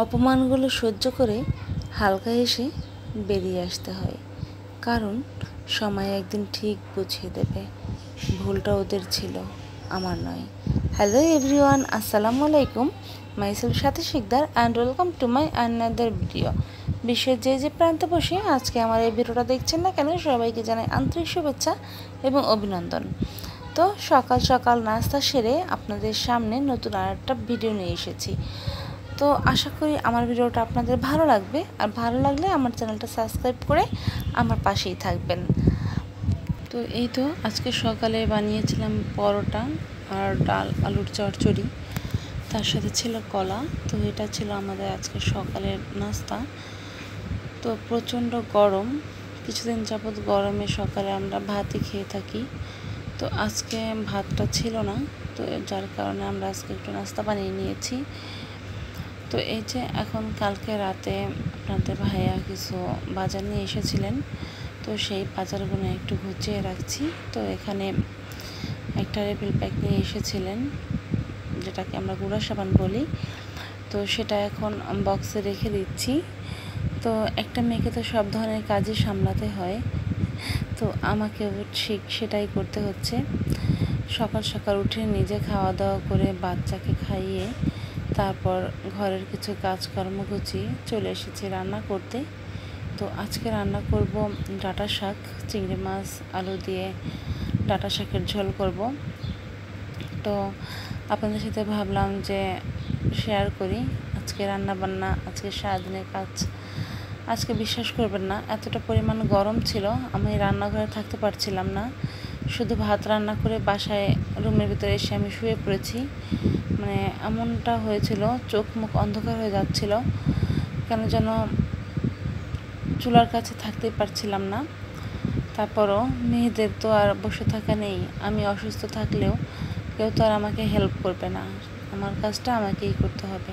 অপমানগুলো সহ্য করে হালকা হেসে বেরিয়ে আসতে হয়, কারণ সময় একদিন ঠিক বুঝিয়ে দেবে ভুলটা ওদের ছিল, আমার নয়। হ্যালো এভরিওয়ান, আসসালামু আলাইকুম। Myself Sathi Sikdar and welcome to my another video. বিশ্বের যে প্রান্তে বসে আজকে আমার এই ভিডিওটা দেখছেন না কেন, সবাইকে জানাই আন্তরিক শুভেচ্ছা এবং অভিনন্দন। তো সকাল সকাল নাস্তা সেরে আপনাদের সামনে নতুন আর একটা ভিডিও নিয়ে এসেছি। তো আশা করি আমার ভিডিওটা আপনাদের ভালো লাগবে, আর ভালো লাগলে আমার চ্যানেলটা সাবস্ক্রাইব করে আমার পাশেই থাকবেন। তো এই তো আজকে সকালে বানিয়েছিলাম পরোটা আর ডাল আলুর চচ্চড়ি, তার সাথে ছিল কলা। তো এটা ছিল আমাদের আজকে সকালের নাস্তা। তো প্রচণ্ড গরম, কিছুদিন যাবৎ গরমে সকালে আমরা ভাতই খেয়ে থাকি। তো আজকে ভাতটা ছিল না, তো যার কারণে আমরা আজকে একটু নাস্তা বানিয়ে নিয়েছি। তো এই যে এখন কালকে রাতে আপনাদের ভাইয়া কিছু বাজার নিয়ে এসেছিলেন, তো সেই বাজারগুলো একটু গুছিয়ে রাখছি। তো এখানে একটা রিফিল প্যাক নিয়ে এসেছিলেন, যেটাকে আমরা গুঁড়া সাবান বলি। তো সেটা এখন বক্সে রেখে দিচ্ছি। তো একটা মেয়েকে তো সব ধরনের কাজই সামলাতে হয়, তো আমাকেও ঠিক সেটাই করতে হচ্ছে। সকাল সকাল উঠে নিজে খাওয়া দাওয়া করে বাচ্চাকে খাইয়ে তারপর ঘরের কিছু কাজকর্ম গুছিয়ে চলে এসেছি রান্না করতে। তো আজকে রান্না করব ডাঁটা শাক, চিংড়ি মাছ আলু দিয়ে ডাঁটা শাকের ঝোল করব। তো আপনাদের সাথে ভাবলাম যে শেয়ার করি আজকে রান্না বান্না, আজকে সারাদিনের কাজ। আজকে বিশ্বাস করবেন না, এতটা পরিমাণ গরম ছিল, আমি রান্নাঘরে থাকতে পারছিলাম না। শুধু ভাত রান্না করে বাসায় রুমের ভিতরে এসে আমি শুয়ে পড়েছি। মানে এমনটা হয়েছিল, চোখ মুখ অন্ধকার হয়ে যাচ্ছিল, কেন যেন চুলার কাছে থাকতেই পারছিলাম না। তারপরও মেয়েদের তো আর বসে থাকা নেই, আমি অসুস্থ থাকলেও কেউ তো আর আমাকে হেল্প করবে না, আমার কাজটা আমাকেই করতে হবে।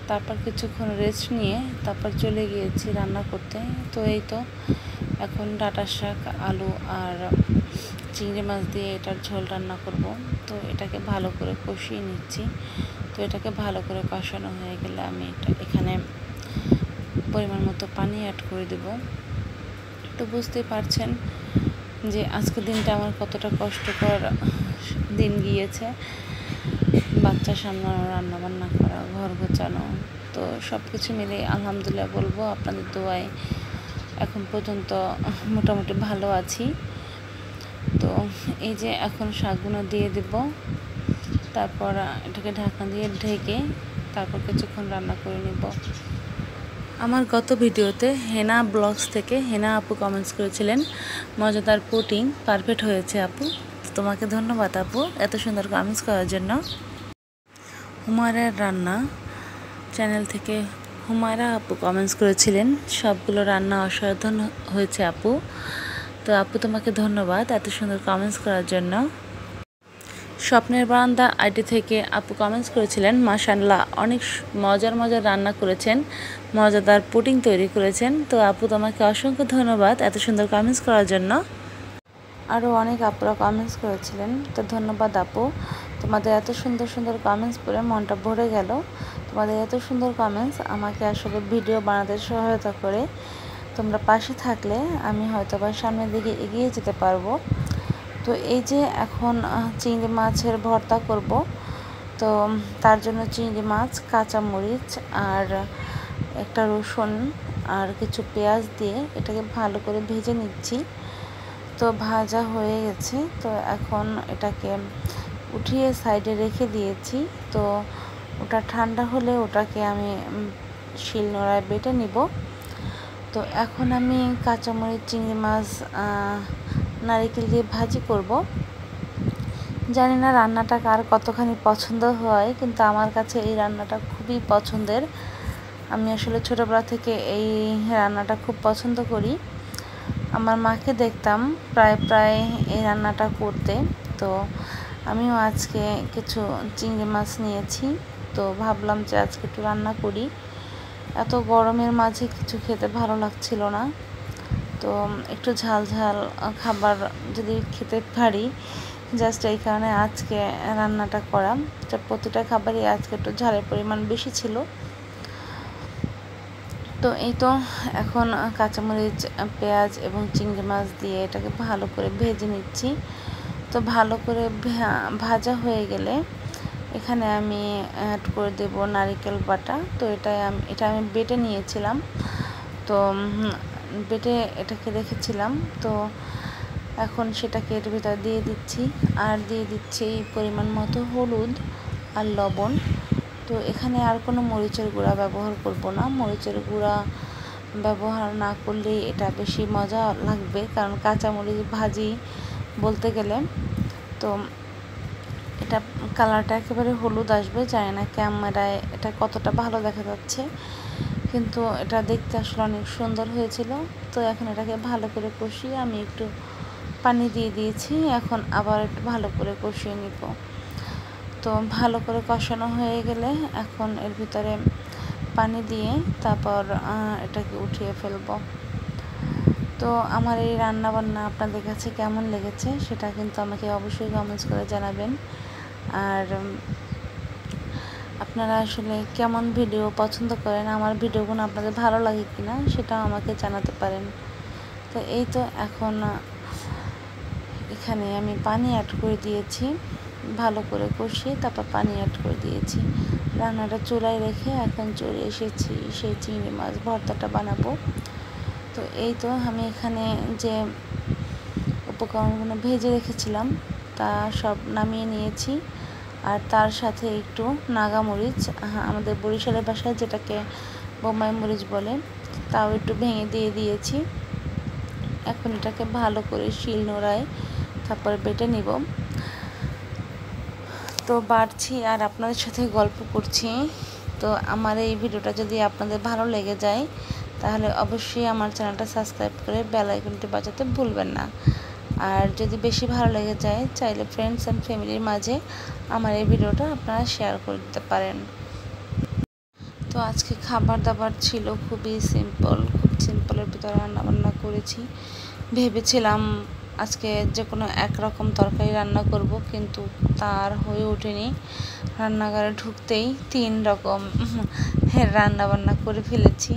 তারপর কিছুক্ষণ রেস্ট নিয়ে তারপর চলে গিয়েছি রান্না করতে। তো এই তো এখন ডাঁটা শাক আলু আর চিংড়ি মাছ দিয়ে এটার ঝোল রান্না করব। তো এটাকে ভালো করে কষিয়ে নিচ্ছি। তো এটাকে ভালো করে কষানো হয়ে গেলে আমি এখানে পরিমাণ মতো পানি অ্যাড করে দেব। তো বুঝতেই পারছেন যে আজকের দিনটা আমার কতটা কষ্টকর দিন গিয়েছে। বাচ্চা সামলানো, রান্নাবান্না করা, ঘর গোছানো, তো সব কিছু মিলে আলহামদুলিল্লাহ বলবো আপনাদের দোয়ায় এখন পর্যন্ত মোটামুটি ভালো আছি। তো এই যে এখন শাকগুলো দিয়ে দেব, তারপর এটাকে ঢাকনা দিয়ে ঢেকে তারপর কিছুক্ষণ রান্না করে নেব। আমার গত ভিডিওতে হেনা ব্লগস থেকে হেনা আপু কমেন্টস করেছিলেন, মজাদার পুটিং পারফেক্ট হয়েছে আপু। তোমাকে ধন্যবাদ আপু এত সুন্দর কমেন্টস করার জন্য। হুমায়রার রান্না চ্যানেল থেকে হুমায়রা আপু কমেন্টস করেছিলেন, সবগুলো রান্না অসাধারণ হয়েছে আপু। তো আপু তোমাকে ধন্যবাদ এত সুন্দর কমেন্টস করার জন্য। স্বপ্নের বারান্দা আইডি থেকে আপু কমেন্টস করেছিলেন, মাশাআল্লাহ অনেক মজার রান্না করেছেন, মজাদার পুডিং তৈরি করেছেন। তো আপু তোমাকে অসংখ্য ধন্যবাদ এত সুন্দর কমেন্টস করার জন্য। আরও অনেক আপুরা কমেন্টস করেছিলেন, তো ধন্যবাদ আপু। তোমাদের এত সুন্দর কমেন্টস পড়ে মনটা ভরে গেল। তোমাদের এত সুন্দর কমেন্টস আমাকে আসলে ভিডিও বানাতে সহায়তা করে। তোমরা পাশে থাকলে আমি হয়তো বা সামনের দিকে এগিয়ে যেতে পারবো। তো এই যে এখন চিংড়ি মাছের ভর্তা করব। তো তার জন্য চিংড়ি মাছ, কাঁচামরিচ আর একটা রসুন আর কিছু পেঁয়াজ দিয়ে এটাকে ভালো করে ভেজে নিচ্ছি। তো ভাজা হয়ে গেছে, তো এখন এটাকে উঠিয়ে সাইডে রেখে দিয়েছি। তো ওটা ঠান্ডা হলে ওটাকে আমি শিলনোড়ায় বেটে নিব। তো এখন আমি কাঁচামরিচ, চিংড়ি মাছ, নারকেল দিয়ে ভাজি করব। জানি না রান্নাটা কার কতখানি পছন্দ হয়, কিন্তু আমার কাছে এই রান্নাটা খুবই পছন্দের। আমি আসলে ছোটোবেলা থেকে এই রান্নাটা খুব পছন্দ করি। আমার মাকে দেখতাম প্রায় এই রান্নাটা করতে। তো আমিও আজকে কিছু চিংড়ি মাছ নিয়েছি, তো ভাবলাম যে আজকে একটু রান্না করি। এত গরমের মাঝে কিছু খেতে ভালো লাগছিল না, তো একটু ঝাল খাবার যদি খেতে পারি, জাস্ট এই কারণে আজকে রান্নাটা করা। প্রতিটা খাবারই আজকে একটু ঝালের পরিমাণ বেশি ছিল। তো এই তো এখন কাঁচামরিচ, পেঁয়াজ এবং চিংড়ি মাছ দিয়ে এটাকে ভালো করে ভেজে নিচ্ছি। তো ভালো করে ভাজা হয়ে গেলে এখানে আমি অ্যাড করে দেব নারকেল বাটা। তো এটা আমি বেটে নিয়েছিলাম, তো বেটে এটাকে রেখেছিলাম। তো এখন সেটাকে এর ভিতরে দিয়ে দিচ্ছি, আর দিয়ে দিচ্ছি পরিমাণ মতো হলুদ আর লবণ। তো এখানে আর কোনো মরিচের গুঁড়া ব্যবহার করব না। মরিচের গুঁড়া ব্যবহার না করলে এটা বেশি মজা লাগবে, কারণ কাঁচামরিচ ভাজি বলতে গেলে তো এটা কালারটা একেবারে হলুদ আসবে। জানি না ক্যামেরায় এটা কতটা ভালো দেখা যাচ্ছে, কিন্তু এটা দেখতে আসলে অনেক সুন্দর হয়েছিল। তো এখন এটাকে ভালো করে কষিয়ে আমি একটু পানি দিয়ে দিয়েছি। এখন আবার একটু ভালো করে কষিয়ে নিব। তো ভালো করে কষানো হয়ে গেলে এখন এর ভিতরে পানি দিয়ে তারপর এটাকে উঠিয়ে ফেলব। তো আমার এই রান্নাবান্না আপনাদের কাছে কেমন লেগেছে সেটা কিন্তু আমাকে অবশ্যই কমেন্টস করে জানাবেন। আর আপনারা আসলে কেমন ভিডিও পছন্দ করেন, আমার ভিডিওগুলো আপনাদের ভালো লাগে কিনা সেটাও আমাকে জানাতে পারেন। তো এই তো এখন এখানে আমি পানি অ্যাড করে দিয়েছি, ভালো করে কষিয়ে তারপর পানি অ্যাড করে দিয়েছি। রান্নাটা চুলায় রেখে এখন চলে এসেছি সেই চিংড়ি মাছ ভর্তাটা বানাবো। তো এই তো আমি এখানে যে উপকরণগুলো ভেজে রেখেছিলাম তা সব নামিয়ে নিয়েছি, আর তার সাথে একটু নাগামরিচ, আমাদের বরিশালের ভাষায় যেটাকে বোম্বাই মরিচ বলে, তাও একটু ভেঙে দিয়ে দিয়েছি। এখন এটাকে ভালো করে শিল নোড়ায় তারপরে বেটে নিব। তো বাড়ছি আর আপনাদের সাথে গল্প করছি। তো আমার এই ভিডিওটা যদি আপনাদের ভালো লেগে যায় তাহলে অবশ্যই আমার চ্যানেলটা সাবস্ক্রাইব করে বেল আইকনটি বাজাতে ভুলবেন না। আর যদি বেশি ভালো লেগে যায় চাইলে ফ্রেন্ডস অ্যান্ড ফ্যামিলির মাঝে আমার এই ভিডিওটা আপনারা শেয়ার করে দিতে পারেন। তো আজকে খাবার দাবার ছিল খুবই সিম্পল, খুব সিম্পলের ভিতরে রান্নাবান্না করেছি। ভেবেছিলাম আজকে যে কোনো একরকম তরকারি রান্না করব, কিন্তু তার হয়ে ওঠেনি। রান্নাঘরে ঢুকতেই 3 রকম রান্নাবান্না করে ফেলেছি।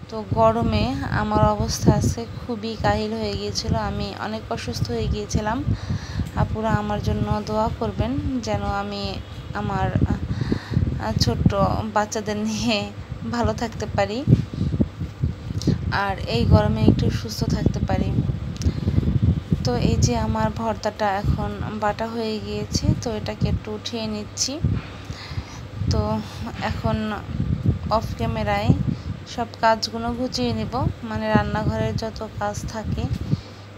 তো গরমে আমার অবস্থা আছে খুবই কাহিল হয়ে গিয়েছিল, আমি অনেক অসুস্থ হয়ে গিয়েছিলাম। আপুরা আমার জন্য দোয়া করবেন যেন আমি আমার ছোট্ট বাচ্চাদের নিয়ে ভালো থাকতে পারি আর এই গরমে একটু সুস্থ থাকতে পারি। তো এই যে আমার ভর্তাটা এখন বাটা হয়ে গিয়েছে, তো এটাকে একটু উঠিয়ে নিচ্ছি। তো এখন অফ ক্যামেরায় সব কাজগুলো গুছিয়ে নিব, মানে রান্নাঘরের যত কাজ থাকে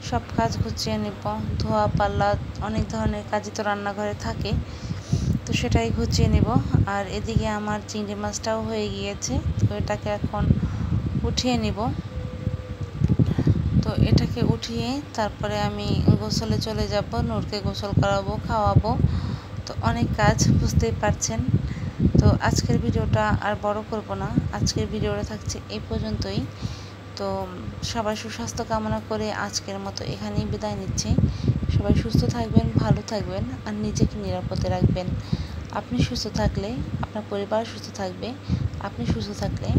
সব কাজ গুছিয়ে নিব। ধোয়া পাল্লা অনেক ধরনের কাজই তো রান্নাঘরে থাকে, তো সেটাই গুছিয়ে নিব। আর এদিকে আমার চিংড়ি মাছটাও হয়ে গিয়েছে, তো এটাকে এখন উঠিয়ে নিব। তো এটাকে উঠিয়ে তারপরে আমি গোসলে চলে যাব, নূরকে গোসল করাবো, খাওয়াবো। তো অনেক কাজ বুঝতেই পারছেন। তো আজকের ভিডিওটা আর বড় করব না, আজকের ভিডিওটা থাকছে এই পর্যন্তই। তো সবাই সুস্বাস্থ্য কামনা করে আজকের মতো এখানেই বিদায় নিচ্ছি। সবাই সুস্থ থাকবেন, ভালো থাকবেন আর নিজেকে নিরাপদে রাখবেন। আপনি সুস্থ থাকলে আপনার পরিবার সুস্থ থাকবে, আপনি সুস্থ থাকলে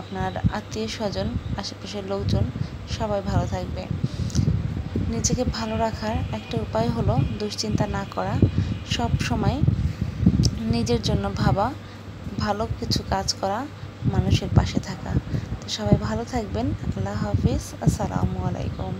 আপনার আত্মীয় স্বজন, আশেপাশের লোকজন সবাই ভালো থাকবে। নিজেকে ভালো রাখার একটা উপায় হলো দুশ্চিন্তা না করা, সব সময় নিজের জন্য ভাবা, ভালো কিছু কাজ করা, মানুষের পাশে থাকা। তো সবাই ভালো থাকবেন। আল্লাহ হাফিজ। আসসালামু আলাইকুম।